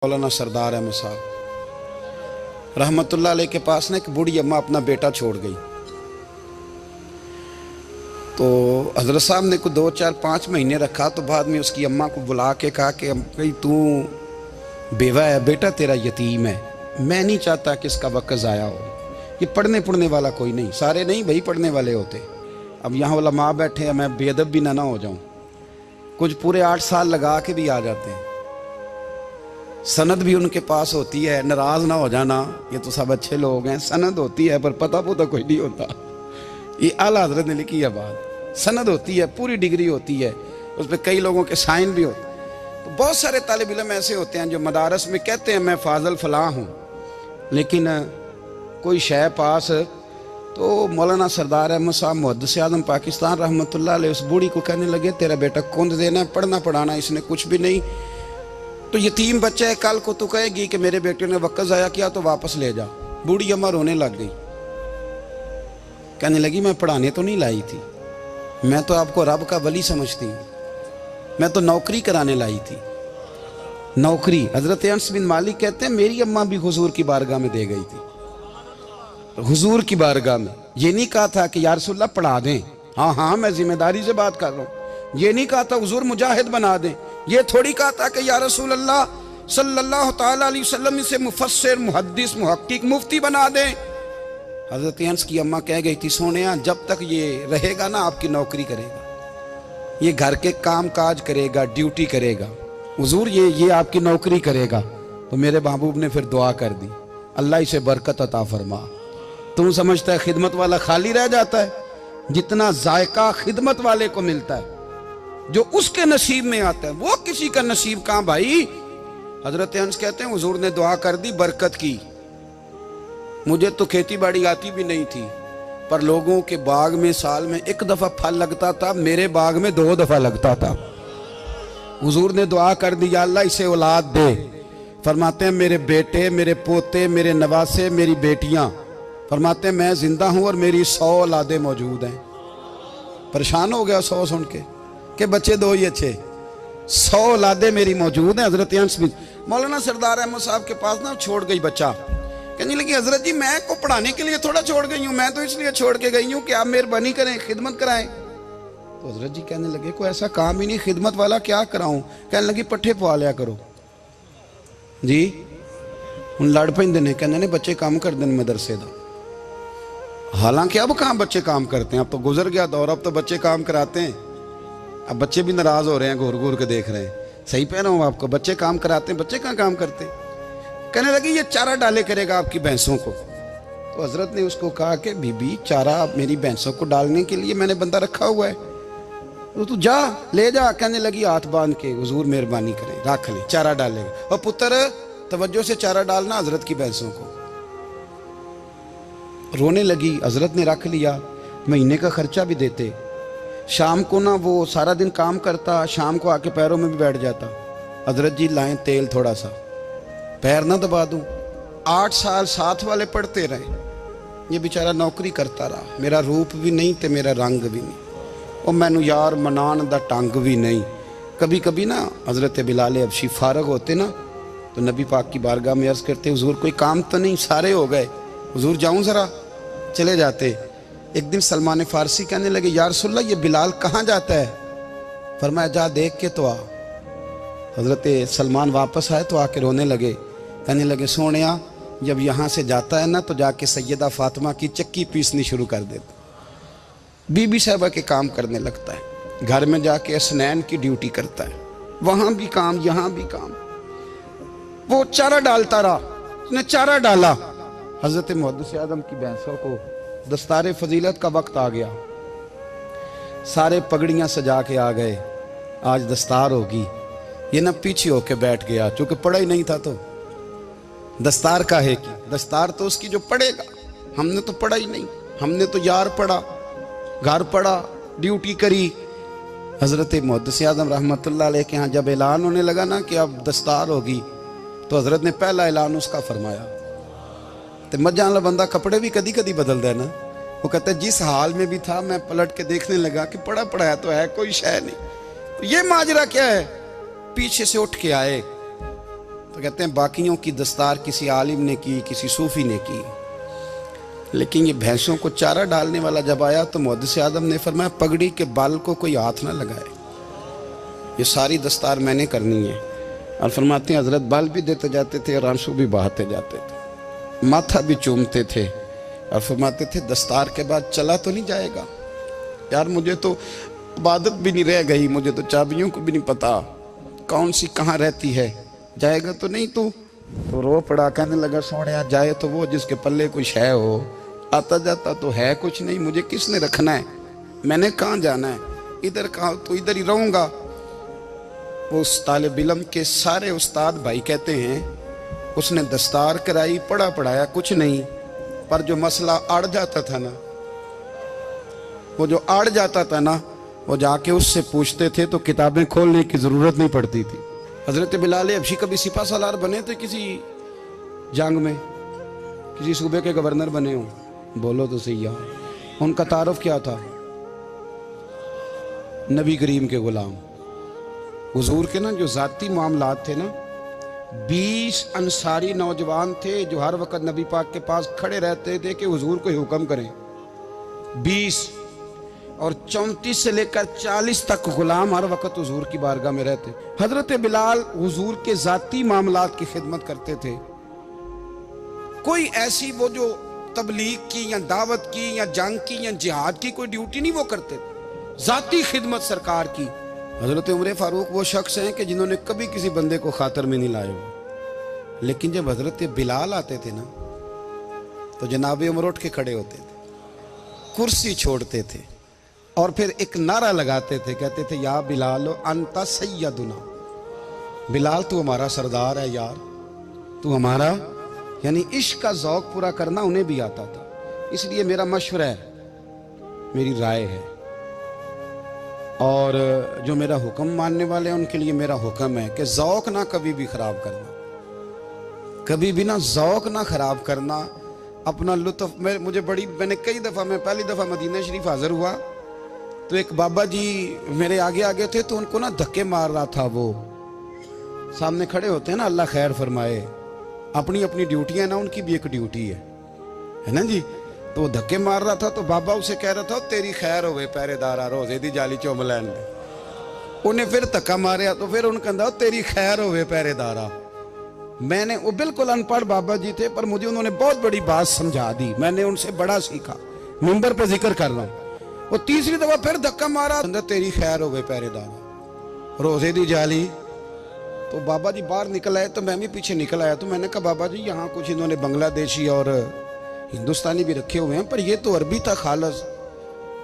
मौलाना सरदार अहमद साहब रहमतुल्लाह अलैह के पास ना एक बूढ़ी अम्मा अपना बेटा छोड़ गई। तो हजरत साहब ने को 2 4 5 महीने रखा। तो बाद में उसकी अम्मा को बुला के कहा कि भाई तू बेवा है, बेटा तेरा यतीम है, मैं नहीं चाहता कि इसका वक्त ज़ाया हो। ये पढ़ने वाला कोई नहीं, सारे नहीं भाई पढ़ने वाले होते। अब यहाँ वाला माँ बैठे हैं, मैं बेअदब भी ना हो जाऊँ। कुछ पूरे 8 साल लगा के भी आ जाते हैं, सनद भी उनके पास होती है। नाराज ना हो जाना, ये तो सब अच्छे लोग हैं। सनद होती है पर पता कोई नहीं होता। ये आला हजरत ने लिखी है बात। सनद होती है, पूरी डिग्री होती है, उस पर कई लोगों के साइन भी होते हैं। तो बहुत सारे तालिब इल्म ऐसे होते हैं जो मदारस में कहते हैं मैं फाजल फलां हूँ, लेकिन कोई शय पास। तो मौलाना सरदार अहमद साहब मुहद्दिस आज़म पाकिस्तान रहमतुल्लाह अलैह उस बूढ़ी को कहने लगे तेरा बेटा कुंद देना है, पढ़ना पढ़ाना इसने कुछ भी नहीं। तो यतीम बच्चा है, कल को तू कहेगी कि मेरे बेटे ने वक्त ज़ाया किया तो वापस ले जा। बूढ़ी अम्मा रोने लग गई, कहने लगी मैं पढ़ाने तो नहीं लाई थी, मैं तो आपको रब का वली समझती हूँ, मैं तो नौकरी कराने लाई थी। नौकरी हजरत अनस बिन मालिक कहते हैं मेरी अम्मा भी हुजूर की बारगाह में दे गई थी। हुजूर की बारगाह में ये नहीं कहा था कि या रसूलल्लाह पढ़ा दें, हाँ हाँ मैं जिम्मेदारी से बात कर रहा हूँ। ये नहीं कहा था हुजूर मुजाहिद बना दें, ये थोड़ी कहा था कि या रसूल अल्लाह सल्लल्लाहु ताला अलैहि वसल्लम से मुफस्सिर मुहद्दिस मुहक्किक मुफ्ती बना दें। हजरत अनस की अम्मा कह गई थी सोनिया जब तक ये रहेगा ना आपकी नौकरी करेगा, ये घर के काम काज करेगा, ड्यूटी करेगा, हुजूर ये आपकी नौकरी करेगा। तो मेरे महबूब ने फिर दुआ कर दी, अल्लाह इसे बरकत अता फरमा। तुम समझता है खिदमत वाला खाली रह जाता है? जितना जायका खिदमत वाले को मिलता है, जो उसके नसीब में आता है, वो किसी का नसीब कहां भाई। हजरत अनस कहते हैं हुजूर ने दुआ कर दी, बरकत की। मुझे तो खेती बाड़ी आती भी नहीं थी, पर लोगों के बाग में साल में 1 दफा फल लगता था, मेरे बाग में 2 दफा लगता था। हुजूर ने दुआ कर दी अल्लाह इसे औलाद दे। फरमाते हैं मेरे बेटे, मेरे पोते, मेरे नवासे, मेरी बेटियां, फरमाते हैं मैं जिंदा हूं और मेरी 100 औलादे मौजूद हैं। परेशान हो गया 100 सुन के बच्चे 2 ही अच्छे, 100 औलादे मेरी मौजूद हैं। हजरत अनस बिन मौलाना सरदार अहमद साहब के पास ना छोड़ गई बच्चा, कहने लगी हजरत जी मैं को पढ़ाने के लिए थोड़ा छोड़ गई हूँ, मैं तो इसलिए छोड़ के गई हूँ कि आप मेहरबानी करें, खिदमत कराएं। तो हजरत जी कहने लगे कोई ऐसा काम ही नहीं, खिदमत वाला क्या कराऊं। कहने लगी पट्ठे पवा लिया करो जी। हूँ लड़ पेंदे ने, कहने ने बच्चे काम करते हैं मदरसे का। हालांकि अब कहाँ बच्चे काम करते हैं, अब तो गुजर गया दौर, अब तो बच्चे काम कराते हैं। अब बच्चे भी नाराज हो रहे हैं, घूर घूर के देख रहे हैं। सही कह रहा हूँ आपको, बच्चे काम कराते हैं, बच्चे कहाँ काम करते हैं। कहने लगी ये चारा डाले करेगा आपकी भैंसों को। तो हजरत ने उसको कहा कि बीबी चारा मेरी भैंसों को डालने के लिए मैंने बंदा रखा हुआ है, तो तू जा ले जा। कहने लगी हाथ बांध के हुजूर मेहरबानी करें रख ले, चारा डालेगा। और पुत्र तवज्जो से चारा डालना हजरत की भैंसों को। रोने लगी, हजरत ने रख लिया, महीने का खर्चा भी देते। शाम को ना वो सारा दिन काम करता, शाम को आके पैरों में भी बैठ जाता। हजरत जी लाएं तेल थोड़ा सा, पैर ना दबा दूं। 8 साल साथ वाले पढ़ते रहे, ये बेचारा नौकरी करता रहा। मेरा रूप भी नहीं ते मेरा रंग भी नहीं, और मैनू यार मनान दा टंग भी नहीं। कभी कभी ना हजरत बिलाल हबशी फारग होते ना, तो नबी पाक की बारगाह में अर्ज करते हुजूर कोई काम तो नहीं, सारे हो गए, हुजूर जाऊं जरा, चले जाते। एक दिन सलमान फारसी कहने लगे या रसूलल्लाह ये बिलाल कहाँ जाता है। फरमाया जा देख के तो आ। हजरत सलमान वापस आए तो आके रोने लगे, कहने लगे सोनिया जब यहाँ से जाता है ना तो जाके सैयदा फातिमा की चक्की पीसनी शुरू कर देता, बीबी साहबा के काम करने लगता है, घर में जाके स्नैन की ड्यूटी करता है, वहाँ भी काम यहाँ भी काम। वो चारा डालता रहा, उसने चारा डाला। हजरत मुहद्दिस आज़म की भैंसों को दस्तारे फजीलत का वक्त आ गया, सारे पगड़ियाँ सजा के आ गए, आज दस्तार होगी। ये ना पीछे होके बैठ गया, चूंकि पढ़ा ही नहीं था तो दस्तार का है कि दस्तार तो उसकी जो पढ़ेगा, हमने तो पढ़ा ही नहीं, हमने तो यार पढ़ा, घर पढ़ा, ड्यूटी करी। हजरत मुहद्दिस आज़म रहमतुल्लाह अलैह के यहाँ जब ऐलान होने लगा ना कि अब दस्तार होगी, तो हजरत ने पहला ऐलान उसका फरमाया। तो मजा वाला बंदा कपड़े भी कदी कदी बदलता है ना, वो कहता है जिस हाल में भी था मैं पलट के देखने लगा कि पढ़ा पढ़ाया तो है, कोई शय नहीं। तो ये माजरा क्या है। पीछे से उठ के आए, तो कहते हैं बाकियों की दस्तार किसी आलिम ने की, किसी सूफी ने की, लेकिन ये भैंसों को चारा डालने वाला जब आया तो मुहद्दिस आदम ने फरमाया पगड़ी के बाल को कोई हाथ ना लगाए, ये सारी दस्तार मैंने करनी है। और फरमाते हैं हजरत बाल भी देते जाते थे और आंसू भी बहाते जाते थे, माथा भी चूमते थे और फरमाते थे दस्तार के बाद चला तो नहीं जाएगा यार, मुझे तो इबादत भी नहीं रह गई, मुझे तो चाबियों को भी नहीं पता कौन सी कहाँ रहती है, जाएगा तो नहीं तू? तो रो पड़ा, कहने लगा सोने जाए तो वो जिसके पल्ले कुछ है हो, आता जाता तो है कुछ नहीं, मुझे किसने रखना है, मैंने कहाँ जाना है, इधर कहाँ तो इधर ही रहूँगा। वो उस तालिब इल्म के सारे उस्ताद भाई कहते हैं उसने दस्तार कराई, पढ़ा पढ़ाया कुछ नहीं, पर जो मसला अड़ जाता था ना, वो जो अड़ जाता था ना, वो जाके उससे पूछते थे तो किताबें खोलने की ज़रूरत नहीं पड़ती थी। हज़रत बिलाल हबशी कभी सिपा सालार बने थे किसी जंग में, किसी सूबे के गवर्नर बने हो? बोलो तो सही यार, उनका तारुफ क्या था? नबी करीम के गुलाम। हुजूर के ना जो ज़ाती मामलात थे ना, 20 अंसारी नौजवान थे जो हर वक्त नबी पाक के पास खड़े रहते थे कि हुजूर को हुक्म करें, 20, और 34 से लेकर 40 तक गुलाम हर वक्त हुजूर की बारगाह में रहते। हजरत बिलाल हुजूर के जाती मामलात की खिदमत करते थे, कोई ऐसी वो जो तबलीग की या दावत की या जंग की या जिहाद की कोई ड्यूटी नहीं वो करते थे, जाती खिदमत सरकार की। हजरत उमर फारूक वो शख्स हैं कि जिन्होंने कभी किसी बंदे को खातर में नहीं लाए हो, लेकिन जब हजरत बिलाल आते थे ना तो जनाब उमर उठ के खड़े होते थे, कुर्सी छोड़ते थे और फिर एक नारा लगाते थे, कहते थे या बिलाल अंता सैयदुना, बिलाल तू हमारा सरदार है यार, तू हमारा। यानी इश्क का ज़ौक पूरा करना उन्हें भी आता था। इसलिए मेरा मशवरा है, मेरी राय है, और जो मेरा हुक्म मानने वाले हैं उनके लिए मेरा हुक्म है कि ज़ौक ना कभी भी ख़राब करना, कभी भी ना ज़ौक ना ख़राब करना, अपना लुत्फ़। मैंने कई दफ़ा, मैं पहली दफ़ा मदीना शरीफ हाज़िर हुआ तो एक बाबा जी मेरे आगे आगे थे, तो उनको ना धक्के मार रहा था, वो सामने खड़े होते हैं ना, अल्लाह खैर फरमाए, अपनी अपनी ड्यूटियाँ ना, उनकी भी एक ड्यूटी है ना जी। तो वो धक्के मार रहा था तो बाबा उसे कह रहा था तेरी खैर होवे पहरेदारा, रोजे दी जाली चुम लैन दे। उन्हें फिर धक्का मारे तो फिर उन्हें कहता तेरी खैर होवे पहरेदारा। मैंने, वो बिल्कुल अनपढ़ बाबा जी थे, पर मुझे उन्होंने बहुत बड़ी बात समझा दी, मैंने उनसे बड़ा सीखा, मिंबर पे जिक्र कर रहा हूँ। वो तीसरी दफा फिर धक्का मारा, तेरी खैर हो गए पहरेदार, रोजे दी जाली। तो बाबा जी बाहर निकल आए तो मैं भी पीछे निकल आया। तो मैंने कहा बाबा जी यहाँ कुछ इन्होंने बांग्लादेशी और हिंदुस्तानी भी रखे हुए हैं, पर ये तो अरबी था खालस,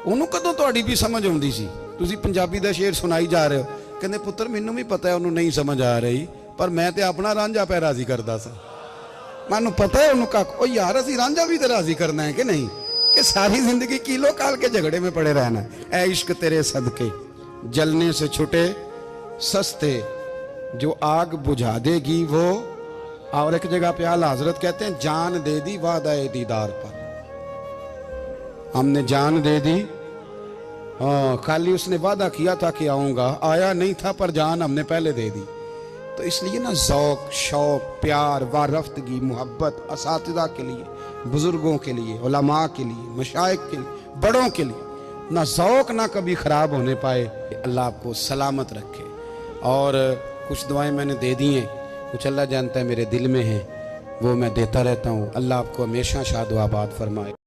उन्होंने कदों थोड़ी भी समझ आती सी, तुसी पंजाबी का शेर सुनाई जा रहे हो। कहते पुत्र मैनू भी पता है उन्होंने नहीं समझ आ रही, पर मैं तो अपना रांझा पै राजी करता सा, मैनू पता है उन्होंने कहा ओ यार असी रांझा भी तो राजी करना है कि नहीं, कि सारी जिंदगी किलो काल के झगड़े में पड़े रहना। ऐ इश्क तेरे सदके जलने से छुटे सस्ते, जो आग बुझा देगी वो। और एक जगह पे आला हजरत कहते हैं जान दे दी वादा दीदार पर, हमने जान दे दी। हाँ, खाली उसने वादा किया था कि आऊंगा, आया नहीं था, पर जान हमने पहले दे दी। तो इसलिए ना ज़ौक, शौक, प्यार, वारफ्तगी, मोहब्बत असातिज़ा के लिए, बुजुर्गों के लिए, उलमा के लिए, मशाइख के लिए, बड़ों के लिए ना ज़ौक ना कभी ख़राब होने पाए। अल्लाह आपको सलामत रखे। और कुछ दुआएं मैंने दे दी हैं, कुछ अल्लाह जानता है मेरे दिल में हैं, वो मैं देता रहता हूँ। अल्लाह आपको हमेशा शाद व आबाद फरमाए।